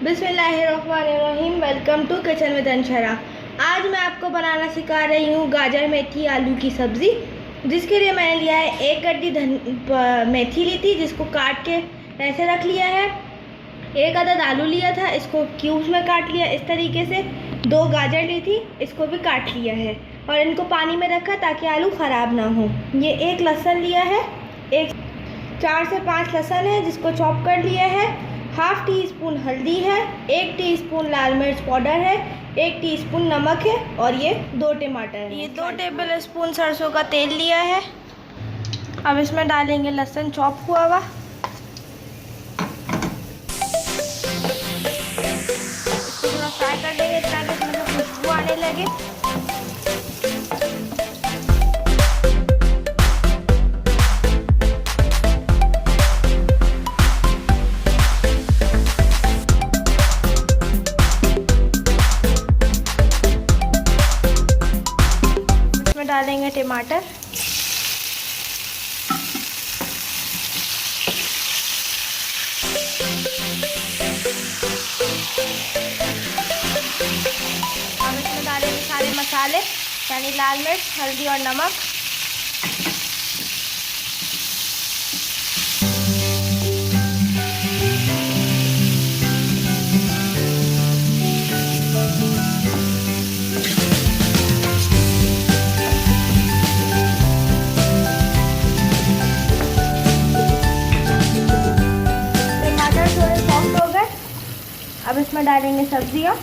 बिस्मिल्लाहिर्रहमानिर्रहीम। Welcome to kitchen with Anshara. आज मैं आपको बनाना सिखा रही हूँ गाजर मेथी आलू की सब्ज़ी, जिसके लिए मैंने लिया है एक गड्डी मेथी ली थी, जिसको काट के ऐसे रख लिया है। एक अदद आलू लिया था, इसको क्यूब्स में काट लिया इस तरीके से। 2 गाजर ली थी, इसको भी काट लिया है और इनको पानी में रखा ताकि आलू ख़राब ना हो। ये 1 लहसुन लिया है, 4 से 5 लहसुन है जिसको चॉप कर लिया है। हाफ़ टी स्पून हल्दी है, 1 टीस्पून लाल मिर्च पाउडर है, 1 टीस्पून नमक है और ये 2 टमाटर है। ये 2 टेबल स्पून सरसों का तेल लिया है। अब इसमें डालेंगे लहसुन चॉप हुआ हुआ। इसको थोड़ा फ्राई कर देंगे ताकि इसमें से खुशबू आने लगे। डालेंगे टमाटर, अब इसमें डालेंगे सारे मसाले यानी लाल मिर्च, हल्दी और नमक। अब इसमें डालेंगे सब्जियां,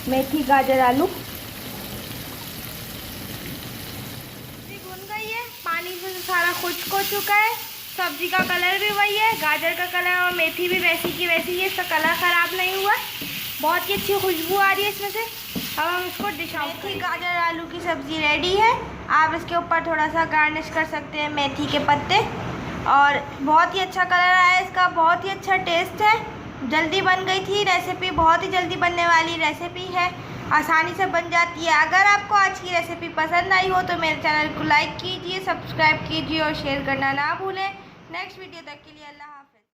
मेथी, गाजर, आलू। सब्जी भुन गई है, पानी से सारा खुश्क हो चुका है। सब्जी का कलर भी वही है, गाजर का कलर और मेथी भी वैसी की वैसी है, इसका कलर ख़राब नहीं हुआ। बहुत ही अच्छी खुशबू आ रही है इसमें से। अब हम इसको डिश आउट करेंगे। मेथी, गाजर, आलू की सब्ज़ी रेडी है। आप इसके ऊपर थोड़ा सा गार्निश कर सकते हैं मेथी के पत्ते। और बहुत ही अच्छा कलर आया है इसका, बहुत ही अच्छा टेस्ट है। जल्दी बन गई थी रेसिपी, बहुत ही जल्दी बनने वाली रेसिपी है, आसानी से बन जाती है। अगर आपको आज की रेसिपी पसंद आई हो तो मेरे चैनल को लाइक कीजिए, सब्सक्राइब कीजिए और शेयर करना ना भूलें। नेक्स्ट वीडियो तक के लिए अल्लाह।